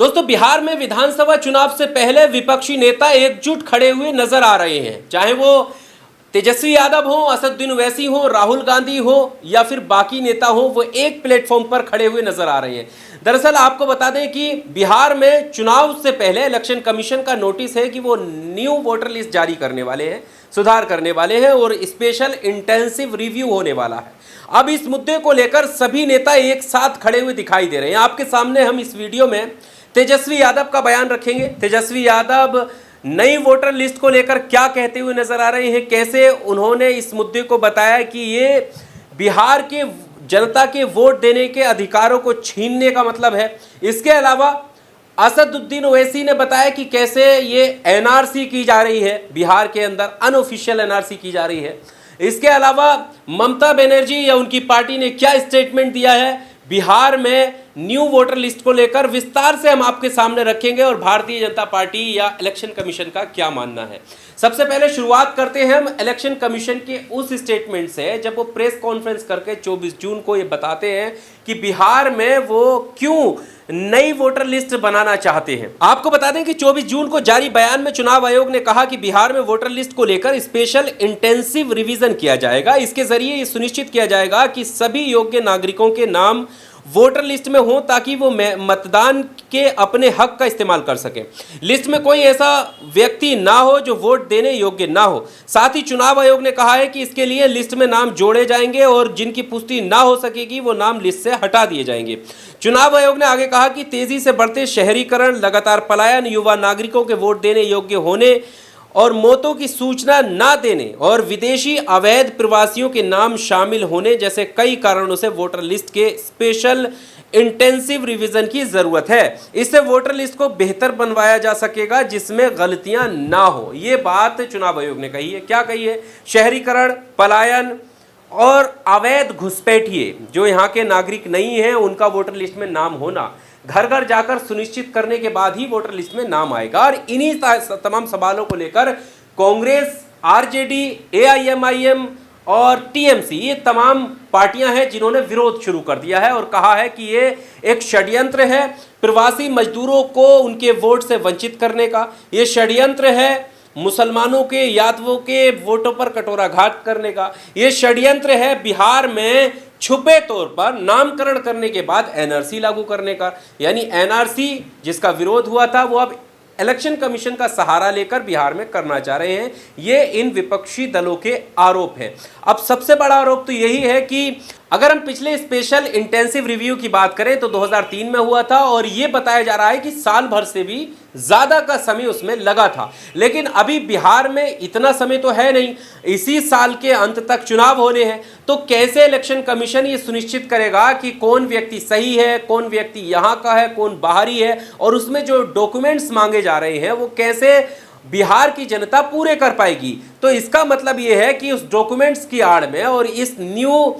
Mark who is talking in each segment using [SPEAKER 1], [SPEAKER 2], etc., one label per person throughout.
[SPEAKER 1] दोस्तों, बिहार में विधानसभा चुनाव से पहले विपक्षी नेता एकजुट खड़े हुए नजर आ रहे हैं। चाहे वो तेजस्वी यादव हो, असदुद्दीन ओवैसी हो, राहुल गांधी हो या फिर बाकी नेता हो, वो एक प्लेटफॉर्म पर खड़े हुए नजर आ रहे हैं। दरअसल आपको बता दें कि बिहार में चुनाव से पहले इलेक्शन कमीशन का नोटिस है कि वो न्यू वोटर लिस्ट जारी करने वाले हैं, सुधार करने वाले हैं और स्पेशल इंटेंसिव रिव्यू होने वाला है। अब इस मुद्दे को लेकर सभी नेता एक साथ खड़े हुए दिखाई दे रहे हैं। आपके सामने हम इस वीडियो में तेजस्वी यादव का बयान रखेंगे। तेजस्वी यादव नई वोटर लिस्ट को लेकर क्या कहते हुए नजर आ रहे हैं, कैसे उन्होंने इस मुद्दे को बताया कि ये बिहार के जनता के वोट देने के अधिकारों को छीनने का मतलब है। इसके अलावा असदुद्दीन ओवैसी ने बताया कि कैसे ये एनआरसी की जा रही है, बिहार के अंदर अनऑफिशियल एनआरसी की जा रही है। इसके अलावा ममता बनर्जी या उनकी पार्टी ने क्या स्टेटमेंट दिया है बिहार में न्यू वोटर लिस्ट को लेकर, विस्तार से हम आपके सामने रखेंगे और भारतीय जनता पार्टी या इलेक्शन कमीशन का क्या मानना है। सबसे पहले शुरुआत करते हैं हम इलेक्शन कमीशन के उस स्टेटमेंट से जब वो प्रेस कॉन्फ्रेंस करके 24 जून को ये बताते हैं कि बिहार में वो क्यों नई वोटर लिस्ट बनाना चाहते हैं। आपको बता दें कि 24 जून को जारी बयान में चुनाव आयोग ने कहा कि बिहार में वोटर लिस्ट को लेकर स्पेशल इंटेंसिव रिवीजन किया जाएगा। इसके जरिए ये सुनिश्चित किया जाएगा कि सभी योग्य नागरिकों के नाम वोटर लिस्ट में हो ताकि वो मतदान के अपने हक का इस्तेमाल कर सके। लिस्ट में कोई ऐसा व्यक्ति ना हो जो वोट देने योग्य ना हो। साथ ही चुनाव आयोग ने कहा है कि इसके लिए लिस्ट में नाम जोड़े जाएंगे और जिनकी पुष्टि ना हो सकेगी वो नाम लिस्ट से हटा दिए जाएंगे। चुनाव आयोग ने आगे कहा कि तेजी से बढ़ते शहरीकरण, लगातार पलायन, युवा नागरिकों के वोट देने योग्य होने और मौतों की सूचना ना देने और विदेशी अवैध प्रवासियों के नाम शामिल होने जैसे कई कारणों से वोटर लिस्ट के स्पेशल इंटेंसिव रिवीजन की जरूरत है। इससे वोटर लिस्ट को बेहतर बनवाया जा सकेगा जिसमें गलतियां ना हो। ये बात चुनाव आयोग ने कही है। क्या कही है? शहरीकरण, पलायन और अवैध घुसपैठिए जो यहाँ के नागरिक नहीं हैं उनका वोटर लिस्ट में नाम होना घर घर जाकर सुनिश्चित करने के बाद ही वोटर लिस्ट में नाम आएगा। और इन्हीं तमाम सवालों को लेकर कांग्रेस, आरजेडी, एआईएमआईएम और टीएमसी, ये तमाम पार्टियां हैं जिन्होंने विरोध शुरू कर दिया है और कहा है कि ये एक षड्यंत्र है प्रवासी मजदूरों को उनके वोट से वंचित करने का। ये षड्यंत्र है मुसलमानों के, यादवों के वोटों पर कटोराघात करने का। ये षड्यंत्र है बिहार में छुपे तौर पर नामकरण करने के बाद एनआरसी लागू करने का। यानी एनआरसी जिसका विरोध हुआ था वो अब इलेक्शन कमीशन का सहारा लेकर बिहार में करना चाह रहे हैं। ये इन विपक्षी दलों के आरोप हैं। अब सबसे बड़ा आरोप तो यही है कि अगर हम पिछले स्पेशल इंटेंसिव रिव्यू की बात करें तो 2003 में हुआ था और ये बताया जा रहा है कि साल भर से भी ज्यादा का समय उसमें लगा था। लेकिन अभी बिहार में इतना समय तो है नहीं, इसी साल के अंत तक चुनाव होने हैं। तो कैसे इलेक्शन कमीशन ये सुनिश्चित करेगा कि कौन व्यक्ति सही है, कौन व्यक्ति यहाँ का है, कौन बाहरी है, और उसमें जो डॉक्यूमेंट्स मांगे जा रहे हैं वो कैसे बिहार की जनता पूरे कर पाएगी। तो इसका मतलब ये है कि उस डॉक्यूमेंट्स की आड़ में और इस न्यू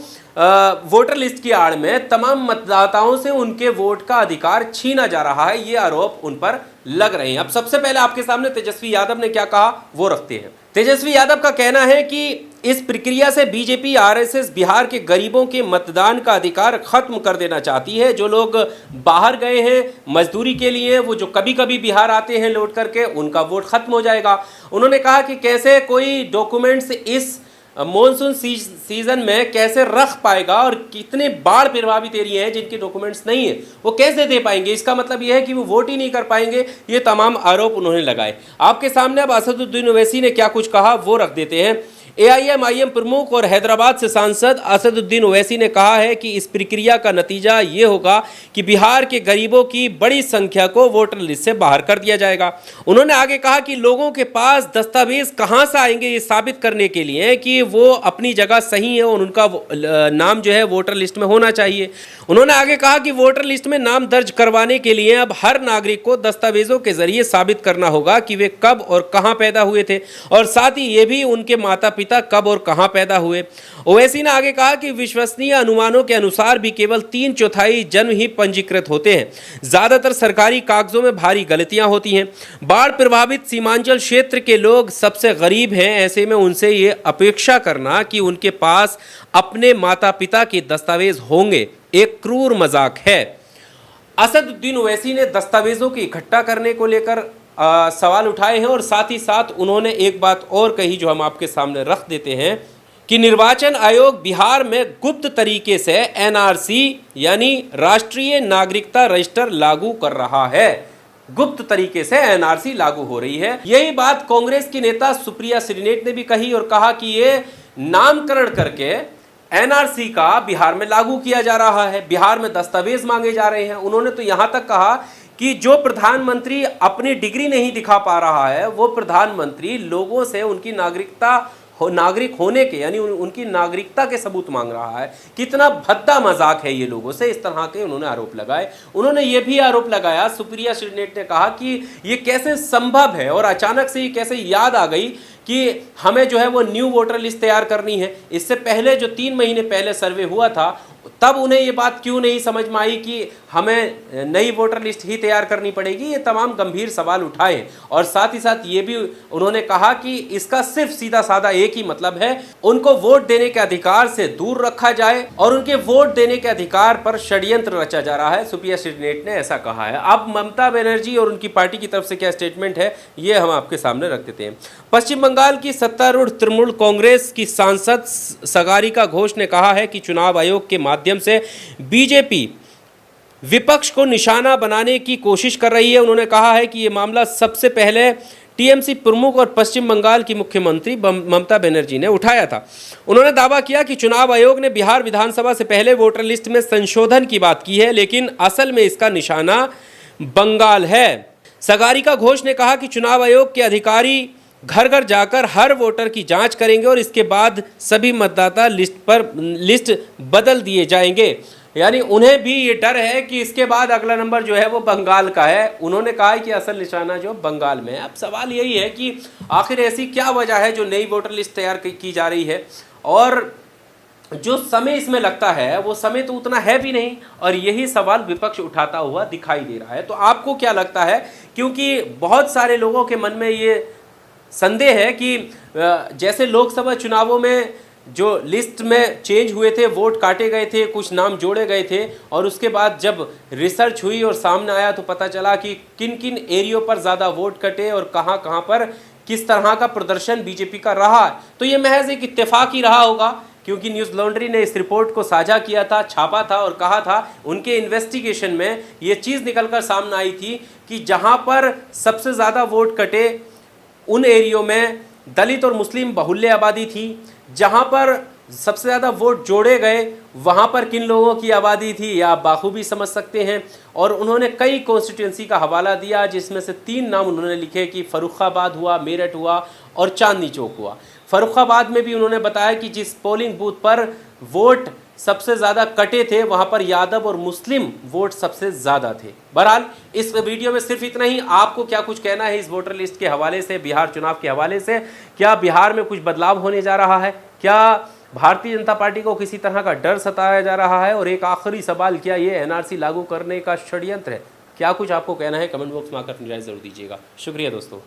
[SPEAKER 1] वोटर लिस्ट की आड़ में तमाम मतदाताओं से उनके वोट का अधिकार छीना जा रहा है। ये आरोप उन पर लग रहे हैं। अब सबसे पहले आपके सामने तेजस्वी यादव ने क्या कहा वो रखते हैं। तेजस्वी यादव का कहना है कि इस प्रक्रिया से बीजेपी, आरएसएस बिहार के गरीबों के मतदान का अधिकार खत्म कर देना चाहती है। जो लोग बाहर गए हैं मजदूरी के लिए, वो जो कभी कभी बिहार आते हैं लौट करके, उनका वोट खत्म हो जाएगा। उन्होंने कहा कि कैसे कोई डॉक्यूमेंट्स इस मॉनसून सीजन में कैसे रख पाएगा और कितने बाढ़ प्रभावित एरिया हैं जिनके डॉक्यूमेंट्स नहीं है वो कैसे दे पाएंगे। इसका मतलब यह है कि वो वोट ही नहीं कर पाएंगे। ये तमाम आरोप उन्होंने लगाए। आपके सामने अब असदुद्दीन ओवैसी ने क्या कुछ कहा वो रख देते हैं। एआईएमआईएम प्रमुख और हैदराबाद से सांसद असदुद्दीन ओवैसी ने कहा है कि इस प्रक्रिया का नतीजा ये होगा कि बिहार के गरीबों की बड़ी संख्या को वोटर लिस्ट से बाहर कर दिया जाएगा। उन्होंने आगे कहा कि लोगों के पास दस्तावेज कहां से आएंगे ये साबित करने के लिए कि वो अपनी जगह सही है और उनका नाम जो है वोटर लिस्ट में होना चाहिए। उन्होंने आगे कहा कि वोटर लिस्ट में नाम दर्ज करवाने के लिए अब हर नागरिक को दस्तावेजों के जरिए साबित करना होगा कि वे कब और कहां पैदा हुए थे और साथ ही ये भी उनके माता पिता कब और कहां पैदा हुए। ओवैसी ने आगे कहा कि विश्वसनीय अनुमानों के अनुसार भी केवल 3/4 जन्म ही पंजीकृत होते हैं। ज्यादातर सरकारी कागजों में भारी गलतियां होती हैं। बाढ़ प्रभावित सीमांचल क्षेत्र के लोग सबसे गरीब हैं। ऐसे में उनसे ये अपेक्षा करना कि उनके पास अपने माता पिता के दस्तावेज होंगे एक क्रूर मजाक है। असदुद्दीन ओवैसी ने दस्तावेजों की इकट्ठा करने को लेकर सवाल उठाए हैं और साथ ही साथ उन्होंने एक बात और कही जो हम आपके सामने रख देते हैं कि निर्वाचन आयोग बिहार में गुप्त तरीके से एनआरसी यानी राष्ट्रीय नागरिकता रजिस्टर लागू कर रहा है। गुप्त तरीके से एनआरसी लागू हो रही है। यही बात कांग्रेस की नेता सुप्रिया श्रीनेत ने भी कही और कहा कि ये नामकरण करके एनआरसी का बिहार में लागू किया जा रहा है, बिहार में दस्तावेज मांगे जा रहे हैं। उन्होंने तो यहां तक कहा कि जो प्रधानमंत्री अपनी डिग्री नहीं दिखा पा रहा है वो प्रधानमंत्री लोगों से उनकी नागरिक होने के यानी उनकी नागरिकता के सबूत मांग रहा है। कितना भद्दा मजाक है ये लोगों से, इस तरह के उन्होंने आरोप लगाए। उन्होंने ये भी आरोप लगाया, सुप्रिया श्रीनेत ने कहा कि ये कैसे संभव है और अचानक से ये कैसे याद आ गई कि हमें जो है वो न्यू वोटर लिस्ट तैयार करनी है। इससे पहले जो 3 महीने पहले सर्वे हुआ था तब उन्हें ये बात क्यों नहीं समझ में आई कि हमें नई वोटर लिस्ट ही तैयार करनी पड़ेगी। ये तमाम गंभीर सवाल उठाए और साथ ही साथ ये भी उन्होंने कहा कि इसका सिर्फ सीधा साधा एक ही मतलब है, उनको वोट देने के अधिकार से दूर रखा जाए और उनके वोट देने के अधिकार पर षड्यंत्र रचा जा रहा है। सुप्रिया श्रीनेत ने ऐसा कहा है। अब ममता बनर्जी और उनकी पार्टी की तरफ से क्या स्टेटमेंट है ये हम आपके सामने रख देते हैं। पश्चिम बंगाल की सत्तारूढ़ तृणमूल कांग्रेस की सांसद सगारिका घोष ने कहा है कि चुनाव आयोग के माध्यम से बीजेपी विपक्ष को निशाना बनाने की कोशिश कर रही है। उन्होंने कहा है कि यह मामला सबसे पहले टीएमसी प्रमुख और पश्चिम बंगाल की मुख्यमंत्री ममता बनर्जी ने उठाया था। उन्होंने दावा किया कि चुनाव आयोग ने बिहार विधानसभा से पहले वोटर लिस्ट में संशोधन की बात की है, लेकिन असल में इसका निशाना बंगाल है। सगारिका घोष ने कहा कि चुनाव आयोग के अधिकारी घर घर जाकर हर वोटर की जांच करेंगे और इसके बाद सभी मतदाता लिस्ट बदल दिए जाएंगे। यानी उन्हें भी ये डर है कि इसके बाद अगला नंबर जो है वो बंगाल का है। उन्होंने कहा है कि असल निशाना जो बंगाल में है। अब सवाल यही है कि आखिर ऐसी क्या वजह है जो नई वोटर लिस्ट तैयार की जा रही है और जो समय इसमें लगता है वो समय तो उतना है भी नहीं और यही सवाल विपक्ष उठाता हुआ दिखाई दे रहा है। तो आपको क्या लगता है, क्योंकि बहुत सारे लोगों के मन में ये संदेह है कि जैसे लोकसभा चुनावों में जो लिस्ट में चेंज हुए थे, वोट काटे गए थे, कुछ नाम जोड़े गए थे और उसके बाद जब रिसर्च हुई और सामने आया तो पता चला कि किन किन एरियो पर ज़्यादा वोट कटे और कहां कहां पर किस तरह का प्रदर्शन बीजेपी का रहा। तो ये महज एक इत्तेफाक ही रहा होगा, क्योंकि न्यूज़ लॉन्ड्री ने इस रिपोर्ट को साझा किया था, छापा था और कहा था उनके इन्वेस्टिगेशन में ये चीज़ निकलकर सामने आई थी कि जहां पर सबसे ज़्यादा वोट कटे उन एरियो में दलित और मुस्लिम बहुल्य आबादी थी। जहां पर सबसे ज़्यादा वोट जोड़े गए वहां पर किन लोगों की आबादी थी या आप बाखूबी समझ सकते हैं। और उन्होंने कई कॉन्स्टिट्यूंसी का हवाला दिया जिसमें से 3 नाम उन्होंने लिखे कि फर्रुखाबाद हुआ, मेरठ हुआ और चांदनी चौक हुआ। फर्रुखाबाद में भी उन्होंने बताया कि जिस पोलिंग बूथ पर वोट सबसे ज़्यादा कटे थे वहां पर यादव और मुस्लिम वोट सबसे ज़्यादा थे। बहरहाल इस वीडियो में सिर्फ इतना ही। आपको क्या कुछ कहना है इस वोटर लिस्ट के हवाले से, बिहार चुनाव के हवाले से? क्या बिहार में कुछ बदलाव होने जा रहा है? क्या भारतीय जनता पार्टी को किसी तरह का डर सताया जा रहा है? और एक आखिरी सवाल, क्या ये एनआरसी लागू करने का षड्यंत्र है? क्या कुछ आपको कहना है? कमेंट बॉक्स में आकर अपनी राय जरूर दीजिएगा। शुक्रिया दोस्तों।